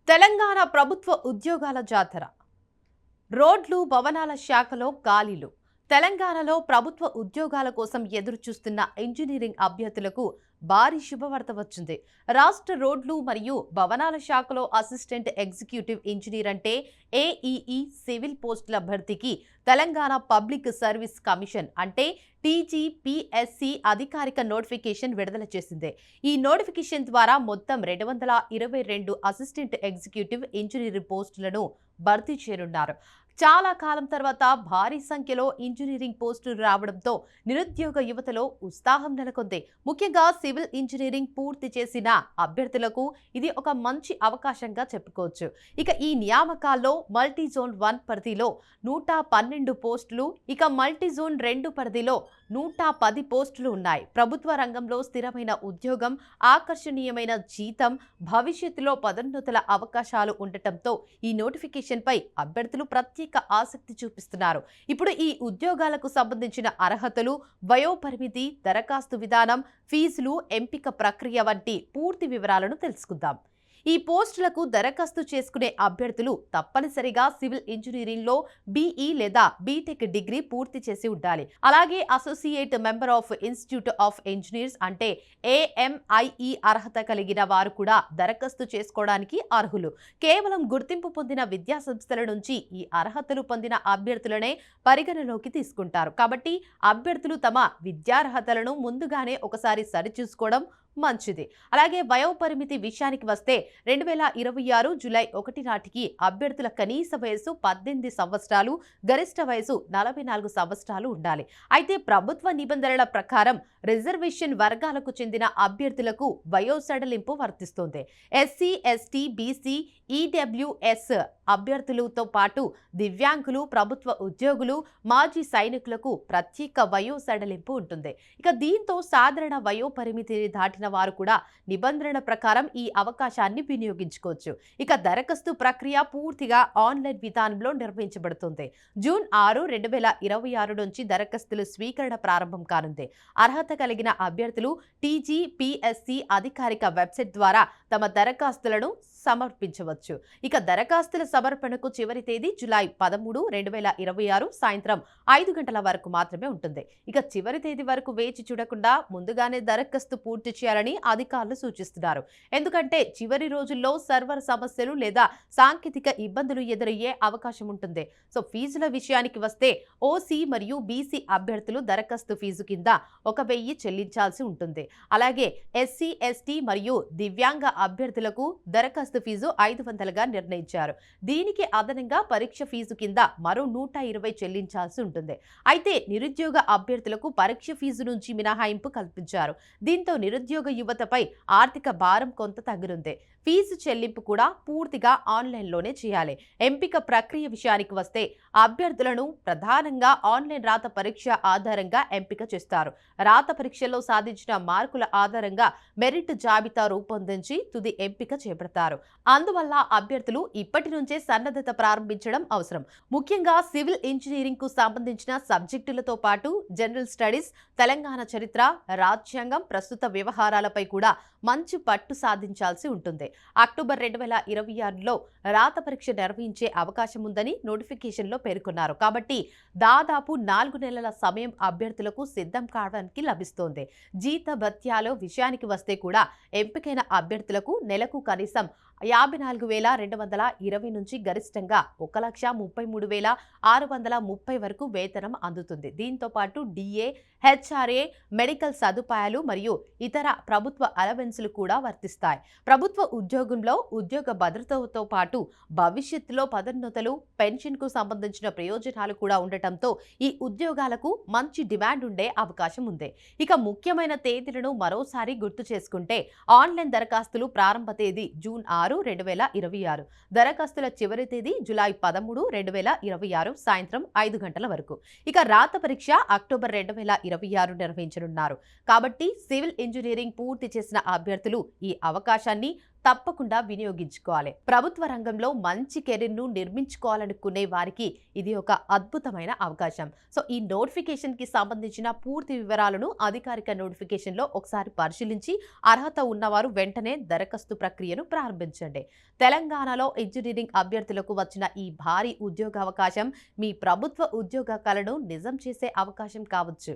తెలంగాణ ప్రభుత్వ ఉద్యోగాల జాతర. రోడ్లు, భవనాల శాఖలో ఖాళీలు. తెలంగాణలో ప్రభుత్వ ఉద్యోగాల కోసం ఎదురు చూస్తున్న ఇంజనీరింగ్ అభ్యర్థులకు భారీ శుభవార్త వచ్చింది. రాష్ట్ర రోడ్లు మరియు భవనాల శాఖలో అసిస్టెంట్ ఎగ్జిక్యూటివ్ ఇంజనీర్ అంటే ఏఈఈ సివిల్ పోస్టుల భర్తీకి తెలంగాణ పబ్లిక్ సర్వీస్ కమిషన్ అంటే టీజీపీఎస్సీ అధికారిక నోటిఫికేషన్ విడుదల చేసింది. ఈ నోటిఫికేషన్ ద్వారా మొత్తం 222 అసిస్టెంట్ ఎగ్జిక్యూటివ్ ఇంజనీర్ పోస్టులను భర్తీ చేయనున్నారు. చాలా కాలం తర్వాత భారీ సంఖ్యలో ఇంజనీరింగ్ పోస్టులు రావడంతో నిరుద్యోగ యువతలో ఉత్సాహం నెలకొంది. ముఖ్యంగా సివిల్ ఇంజనీరింగ్ పూర్తి చేసిన అభ్యర్థులకు ఇది ఒక మంచి అవకాశంగా చెప్పుకోవచ్చు. ఇక ఈ నియామకాల్లో మల్టీజోన్ 1 పరిధిలో 112 పోస్టులు, ఇక మల్టీజోన్ 2 పరిధిలో 110 పోస్టులు ఉన్నాయి. ప్రభుత్వ రంగంలో స్థిరమైన ఉద్యోగం, ఆకర్షణీయమైన జీతం, భవిష్యత్తులో పదోన్నతుల అవకాశాలు ఉండటంతో ఈ నోటిఫికేషన్ పై అభ్యర్థులు ప్రత్యేక ఆసక్తి చూపిస్తున్నారు. ఇప్పుడు ఈ ఉద్యోగాలకు సంబంధించిన అర్హతలు, వయోపరిమితి, దరఖాస్తు విధానం, ఫీజులు, ఎంపిక ప్రక్రియ వంటి పూర్తి వివరాలను తెలుసుకుందాం. ఈ పోస్టులకు దరఖాస్తు చేసుకునే అభ్యర్థులు తప్పనిసరిగా సివిల్ ఇంజనీరింగ్ లో బీఈ లేదా బీటెక్ డిగ్రీ పూర్తి చేసి ఉండాలి. అలాగే associate member of institute of engineers అంటే ఏఎంఐఈ అర్హత కలిగిన వారు కూడా దరఖాస్తు చేసుకోవడానికి అర్హులు. కేవలం గుర్తింపు పొందిన విద్యా సంస్థల నుంచి ఈ అర్హతలు పొందిన అభ్యర్థులనే పరిగణలోకి తీసుకుంటారు. కాబట్టి అభ్యర్థులు తమ విద్యార్హతలను ముందుగానే ఒకసారి సరిచూసుకోవడం మంచిది. అలాగే వయోపరిమితి విషయానికి వస్తే 2026 జూలై 1 నాటికి అభ్యర్థుల కనీస వయసు 18 సంవత్సరాలు, గరిష్ట వయసు 44 సంవత్సరాలు ఉండాలి. అయితే ప్రభుత్వ నిబంధనల ప్రకారం రిజర్వేషన్ వర్గాలకు చెందిన అభ్యర్థులకు వయో సడలింపు వర్తిస్తుంది. ఎస్సీ, ఎస్టీ, బీసీ, ఈడబ్ల్యూఎస్ అభ్యర్థులతో పాటు దివ్యాంగులు, ప్రభుత్వ ఉద్యోగులు, మాజీ సైనికులకు ప్రత్యేక వయో సడలింపు ఉంటుంది. ఇక దీంతో సాధారణ వయో పరిమితిని దాటిన వారు కూడా నిబంధనల ప్రకారం ఈ అవకాశాన్ని వినియోగించుకోవచ్చు. ఇక దరఖాస్తు ప్రక్రియ పూర్తిగా ఆన్లైన్ విధానంలో నిర్వహించబడుతుంది. జూన్ 6, 2026 నుంచి దరఖాస్తుల స్వీకరణ ప్రారంభం కానుంది. అర్హత కలిగిన అభ్యర్థులు టీజీపీఎస్సీ అధికారిక వెబ్సైట్ ద్వారా తమ దరఖాస్తులను సమర్పించవచ్చు. ఇక దరఖాస్తుల సమర్పణకు చివరి తేదీ జూలై 13, 2026 సాయంత్రం 5 గంటల వరకు మాత్రమే ఉంటుంది. ఇక చివరి తేదీ వరకు వేచి చూడకుండా ముందుగానే దరఖాస్తు పూర్తి చేయాలని అధికారులు సూచిస్తున్నారు. ఎందుకంటే చివరి రోజుల్లో సర్వర్ సమస్యలు లేదా సాంకేతిక ఇబ్బందులు ఎదురయ్యే అవకాశం ఉంటుంది. సో ఫీజుల విషయానికి వస్తే ఓసీ మరియు బీసీ అభ్యర్థులు దరఖాస్తు ఫీజు కింద 1000 చెల్లించాల్సి ఉంటుంది. అలాగే ఎస్సీ, ఎస్టీ మరియు దివ్యాంగ అభ్యర్థులకు దరఖాస్తు ఫీజు 500గా నిర్ణయించారు. దీనికి అదనంగా పరీక్ష ఫీజు కింద మరో 120 చెల్లించాల్సి ఉంటుంది. అయితే నిరుద్యోగ అభ్యర్థులకు పరీక్ష ఫీజు నుంచి మినహాయింపు కల్పించారు. దీంతో నిరుద్యోగ యువతపై ఆర్థిక భారం కొంత తగ్గనుంది. ఫీజు చెల్లింపు కూడా పూర్తిగా ఆన్లైన్లోనే చేయాలి. ఎంపిక ప్రక్రియ విషయానికి వస్తే అభ్యర్థులను ప్రధానంగా ఆన్లైన్ రాత పరీక్ష ఆధారంగా ఎంపిక చేస్తారు. రాత పరీక్షలో సాధించిన మార్కుల ఆధారంగా మెరిట్ జాబితా రూపొందించి తుది ఎంపిక చేపడతారు. అందువల్ల అభ్యర్థులు ఇప్పటి నుంచే సన్నద్ధత ప్రారంభించడం అవసరం. ముఖ్యంగా సివిల్ ఇంజనీరింగ్ కు సంబంధించిన సబ్జెక్టులతో పాటు జనరల్ స్టడీస్, తెలంగాణ చరిత్ర, రాజ్యాంగం, ప్రస్తుత వ్యవహారాలపై కూడా మంచి పట్టు సాధించాల్సి ఉంటుంది. అక్టోబర్ 2026లో రాత పరీక్ష నిర్వహించే అవకాశం ఉందని నోటిఫికేషన్లో పేర్కొన్నారు. కాబట్టి దాదాపు 4 నెలల సమయం అభ్యర్థులకు సిద్ధం కావడానికి లభిస్తోంది. జీత భత్యాల విషయానికి వస్తే కూడా ఎంపికైన అభ్యర్థులకు నెలకు కనీసం 54,220 నుంచి గరిష్టంగా 1,33,630 వరకు వేతనం అందుతుంది. దీంతో పాటు డిఏ, హెచ్ఆర్ఏ, మెడికల్ సదుపాయాలు మరియు ఇతర ప్రభుత్వ అలవెన్సులు కూడా వర్తిస్తాయి. ప్రభుత్వ ఉద్యోగంలో ఉద్యోగ భద్రతతో పాటు భవిష్యత్తులో పదోన్నతులు, పెన్షన్కు సంబంధించిన ప్రయోజనాలు కూడా ఉండటంతో ఈ ఉద్యోగాలకు మంచి డిమాండ్ ఉండే అవకాశం ఉంది. ఇక ముఖ్యమైన తేదీలను మరోసారి గుర్తు చేసుకుంటే ఆన్లైన్ దరఖాస్తులు ప్రారంభ తేదీ జూన్ 6, 2026. దరఖాస్తుల చివరి తేదీ జూలై 13, 2026 సాయంత్రం 5 గంటల వరకు. ఇక రాత పరీక్ష అక్టోబర్ 2026 నిర్వహించనున్నారు. కాబట్టి సివిల్ ఇంజనీరింగ్ పూర్తి చేసిన అభ్యర్థులు ఈ అవకాశాన్ని తప్పకుండా వినియోగించుకోవాలి. ప్రభుత్వ రంగంలో మంచి కెరీర్‌ను నిర్మించుకోవాలనుకునే వారికి ఇది ఒక అద్భుతమైన అవకాశం. సో, ఈ నోటిఫికేషన్‌కి సంబంధించిన పూర్తి వివరాలను అధికారిక నోటిఫికేషన్‌లో ఒకసారి పరిశీలించి అర్హత ఉన్నవారు వెంటనే దరఖాస్తు ప్రక్రియను ప్రారంభించండి. తెలంగాణలో ఇంజినీరింగ్ అభ్యర్థులకు వచ్చిన ఈ భారీ ఉద్యోగావకాశం మీ ప్రభుత్వ ఉద్యోగ కలను నిజం చేసే అవకాశం కావచ్చు.